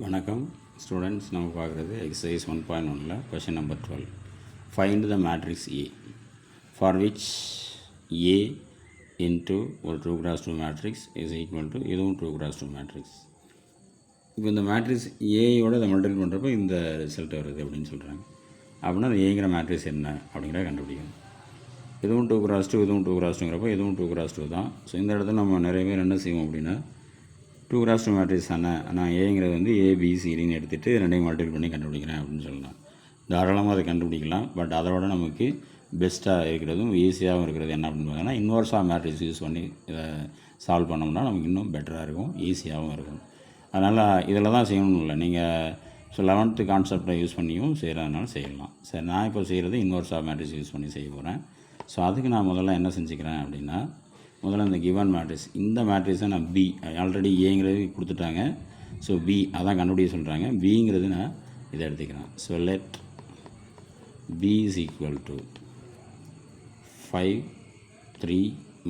வணக்கம் ஸ்டூடெண்ட்ஸ். நம்ம பார்க்குறது எக்ஸசைஸ் 1.1ல் question number 12. Find the matrix A for which A into ஒரு 2x2 matrix is equal to இதுவும் 2x2 மேட்ரிக்ஸ். இப்போ இந்த மேட்ரிக்ஸ் ஏயோட இதை மல்டிபிள் பண்ணுறப்போ இந்த ரிசல்ட் வருது அப்படின்னு சொல்கிறாங்க. அப்படின்னா அந்த ஏங்கிற மேட்ரிக்ஸ் என்ன அப்படிங்கிறத கண்டுபிடிக்கணும். இதுவும் 2x2 இதுவும் 2x2ங்கிறப்போ இதுவும் 2x2 தான். ஸோ இந்த இடத்துல நம்ம நிறைய பேர் என்ன செய்வோம் அப்படின்னா 2x2 மேட்ரிக்ஸ் தானே, நான் ஏங்கிறது வந்து ஏபிசிடின்னு எடுத்துகிட்டு ரெண்டையும் மல்டிபிள் பண்ணி கண்டுபிடிக்கிறேன் அப்படின்னு சொல்லலாம். தாராளமாக அதை கண்டுபிடிக்கலாம். பட் அதோட நமக்கு பெஸ்ட்டாக இருக்கிறதும் ஈஸியாகவும் இருக்கிறது என்ன அப்படின்னு பார்த்தீங்கன்னா இன்வர்ஸாக மேட்ரிக்ஸ் யூஸ் பண்ணி இதை சால்வ் பண்ணோம்னா நமக்கு இன்னும் பெட்டராக இருக்கும், ஈஸியாகவும் இருக்கும். அதனால் இதில் தான் செய்யணும் இல்லை, நீங்கள் ஸோ 11th கான்செப்டை யூஸ் பண்ணியும் செய்கிறதுனால செய்யலாம். சரி, நான் இப்போ செய்கிறது இன்வர்ஸாக மேட்ரிக்ஸ் யூஸ் பண்ணி செய்ய போகிறேன். ஸோ அதுக்கு நான் முதல்ல என்ன செஞ்சுக்கிறேன் அப்படின்னா, முதல்ல இந்த கிவன் மேட்ரிக்ஸ், இந்த மேட்ரிக்ஸை நான் பி ஆல்ரெடி ஏங்கிறது கொடுத்துட்டாங்க. ஸோ பி அதான் கண்டுபிடிக்க சொல்கிறாங்க. பிங்கிறது நான் இதை எடுத்துக்கிறேன். So let B is equal to 5 3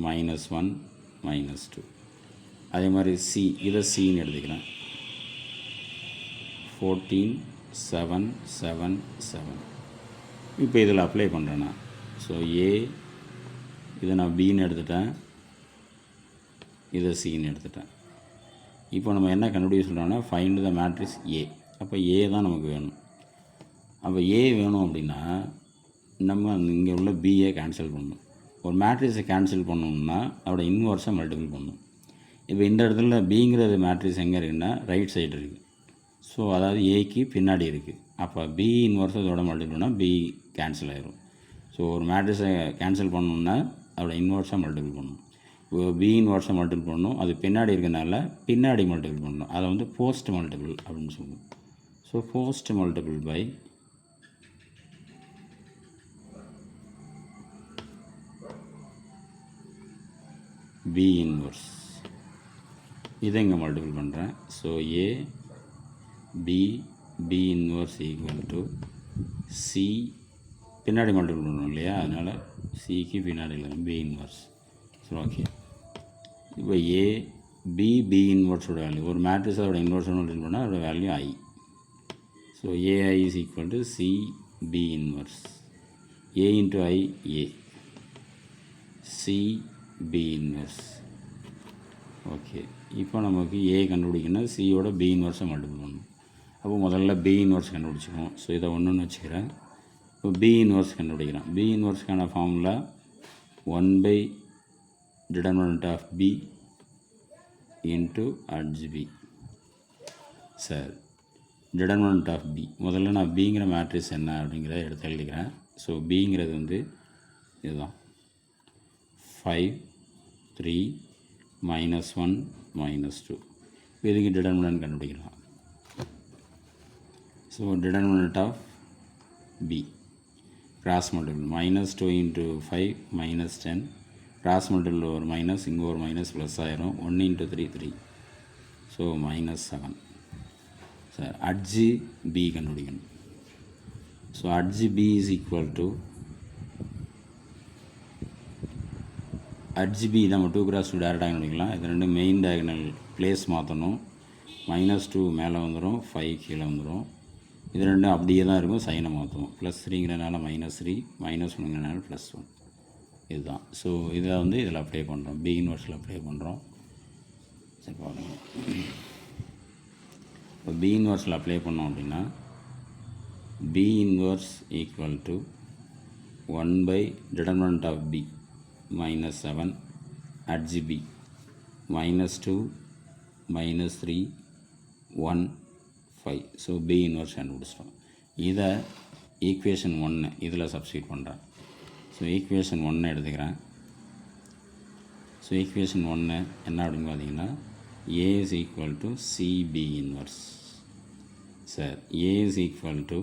-1 -2. அதே மாதிரி சி, இதை சின்னு எடுத்துக்கிறேன். 14 7 7 7. இப்போ இதில் அப்ளை பண்ணுறேன்னா ஸோ ஏ இதை நான் பின்னு எடுத்துட்டேன், இதை சின்னு எடுத்துட்டேன். இப்போ நம்ம என்ன கண்டுபிடிக்க சொல்கிறோன்னா ஃபைண்ட் த மேட்ரிக்ஸ் ஏ. அப்போ ஏ தான் நமக்கு வேணும். அப்போ ஏ வேணும் அப்படின்னா நம்ம இங்கே உள்ள பிஏ கேன்சல் பண்ணணும். ஒரு மேட்ரிக்ஸை கேன்சல் பண்ணணும்னா அதோட இன்வர்ஸை மல்டிபிள் பண்ணணும். இப்போ இந்த இடத்துல பிங்கிறது மேட்ரிக்ஸ் எங்கே இருக்குன்னா ரைட் சைடு இருக்குது. ஸோ அதாவது ஏக்கு பின்னாடி இருக்குது. அப்போ பி இன்வர்ஸ் அதோட மல்டிபிள் பண்ணால் பி கேன்சல் ஆகிடும். ஸோ ஒரு மேட்ரிக்ஸை கேன்சல் பண்ணணுன்னா அதோட இன்வர்ஸை மல்டிபிள் பண்ணணும். பி இன்வர்ஸை மல்டிபிள் பண்ணணும், அது பின்னாடி இருக்கிறனால பின்னாடி மல்டிபிள் பண்ணணும். அதை வந்து போஸ்ட் மல்டிபிள் அப்படின்னு சொல்லுவோம். So post multiple by B inverse, இதை இங்கே மல்டிபிள் பண்ணுறேன். So A B B inverse equal to C, பின்னாடி மல்டிபிள் பண்ணணும் இல்லையா, அதனால் சிக்கு பின்னாடி இல்லை பி இன்வர்ஸ். சரி, ஓகே. இப்போ ஏ பி பி இன்வர்ஸோட வேல்யூ, ஒரு மேட்ரிக்ஸோட இன்வர்ஸோட மல்டிபிள் பண்ணால் அதோட value I. So AI is equal to C B inverse. A into I A, C B inverse. Okay, இப்போ நமக்கு ஏ கண்டுபிடிக்கணும், சியோட பி இன்வர்ஸை மல்டிபிள் பண்ணணும். அப்போ முதல்ல பி இன்வர்ஸ் கண்டுபிடிச்சிக்குவோம். ஸோ இதை ஒன்றுன்னு வச்சுக்கிறேன். இப்போ பி இன்வர்ஸ் கண்டுபிடிக்கிறேன். பி இன்வர்ஸ்க்கான formula 1 determinant of B into adj B. Sir, determinant of B முதல்ல நான் பிங்கிற மேட்ரிக்ஸ் என்ன அப்படிங்கிறத எடுத்து எழுதிக்கிறேன். ஸோ பிங்கிறது வந்து இதுதான் 5 3 -1 -2. இதுக்கு டிட்டர்மினன்ட் கண்டுபிடிக்கலாம். So determinant of B cross multiple -2 × 5 -10, cross multiple ஒரு மைனஸ், இங்கே ஒரு மைனஸ் ப்ளஸ் ஆயிரும். 1 × 3 3. ஸோ -7. சார், அட்ஜி பி கண்டுபிடிக்கணும். So adj B is equal to adj B நம்ம 2x2 டேரெக்டாக கண்டுபிடிக்கலாம். இது ரெண்டு மெயின் டயகனல் பிளேஸ் மாற்றணும். -2 மேலே வந்துடும், 5 கீழே வந்துடும். இது ரெண்டும் அப்படியே தான் இருக்கும், சைனை மாற்றுவோம். +3ங்கிறனால -3, -1ங்கிறனால +1. இதுதான். ஸோ இதை வந்து இதில் அப்ளை பண்ணுறோம், பி இன்வர்ஸில் அப்ளை பண்ணுறோம். சரி பாருங்கள், இப்போ பி இன்வர்ஸில் அப்ளை பண்ணோம் அப்படின்னா B inverse equal to 1 determinant of B -7 adj B -2 -3 1 5. So B inverse கண்டுபிடிச்சிட்டோம். இதை ஈக்குவேஷன் 1 இதில் சப்ஸ்டியூட் பண்ணுறேன். ஸோ ஈக்குவேஷன் 1 எடுத்துக்கிறேன். ஸோ ஈக்குவேஷன் 1 என்ன அப்படின்னு பார்த்தீங்கன்னா A is equal to CP inverse. Sir, A is equal to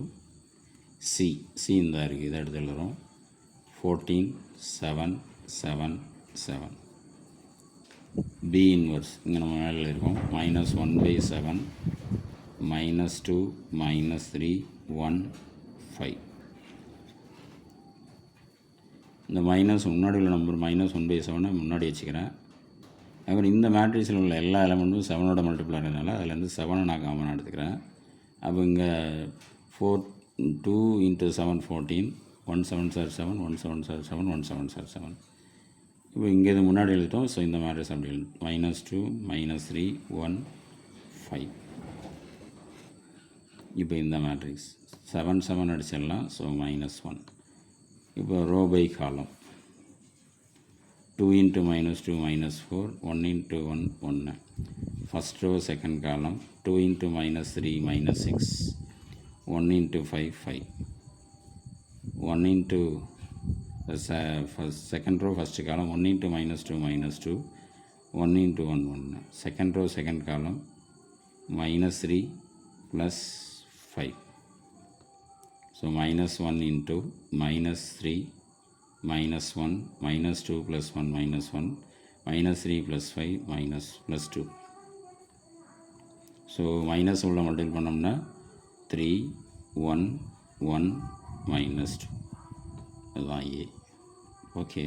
C, C இந்த இருக்குது, இதை எடுத்து எழுதுகிறோம். 14 7 7 7. பி இன்வர்ஸ் இங்கே நம்ம மேலே இருக்கும். -1/7 -2 -3 1 5. இந்த மைனஸ் முன்னாடி உள்ள நம்பர் -1/7 முன்னாடி வச்சுக்கிறேன். அப்புறம் இந்த மேட்ரிக்ஸில் உள்ள எல்லா எலமெண்ட்டும் 7ஓட மல்டிப்ளர் அதனால் அதுலேருந்து 7 நான் காமனாக எடுத்துக்கிறேன். அப்போ இங்கே 2 × 7 14, 1 7 சார் 7, 1 7 சார் 7, 1 7 சார் 7. இப்போ இங்கே இது முன்னாடி எழுதிட்டோம். ஸோ இந்த மேட்ரிக்ஸ் அப்படி எழுதும். -2 -3 1 5. இப்போ இந்த மேட்ரிக்ஸ் 7 7 அடிச்சிடலாம். ஸோ -1. இப்போ ரோ பை காலம் 2 × -2 -4, 1 × 1 1. First row second column 2 × -3 -6, 1 × 5 5, 1 into second row first column 1 × -2 -2, 1 × 1 1. Second row second column -3 + 5. So -1 into -3 -1 -2 + 1 -1 -3 + 5 +2. So minus உள்ள மல்டிபிள் பண்ணோம்னா 3 1 1 -2 அதுதான் ஏ. ஓகே.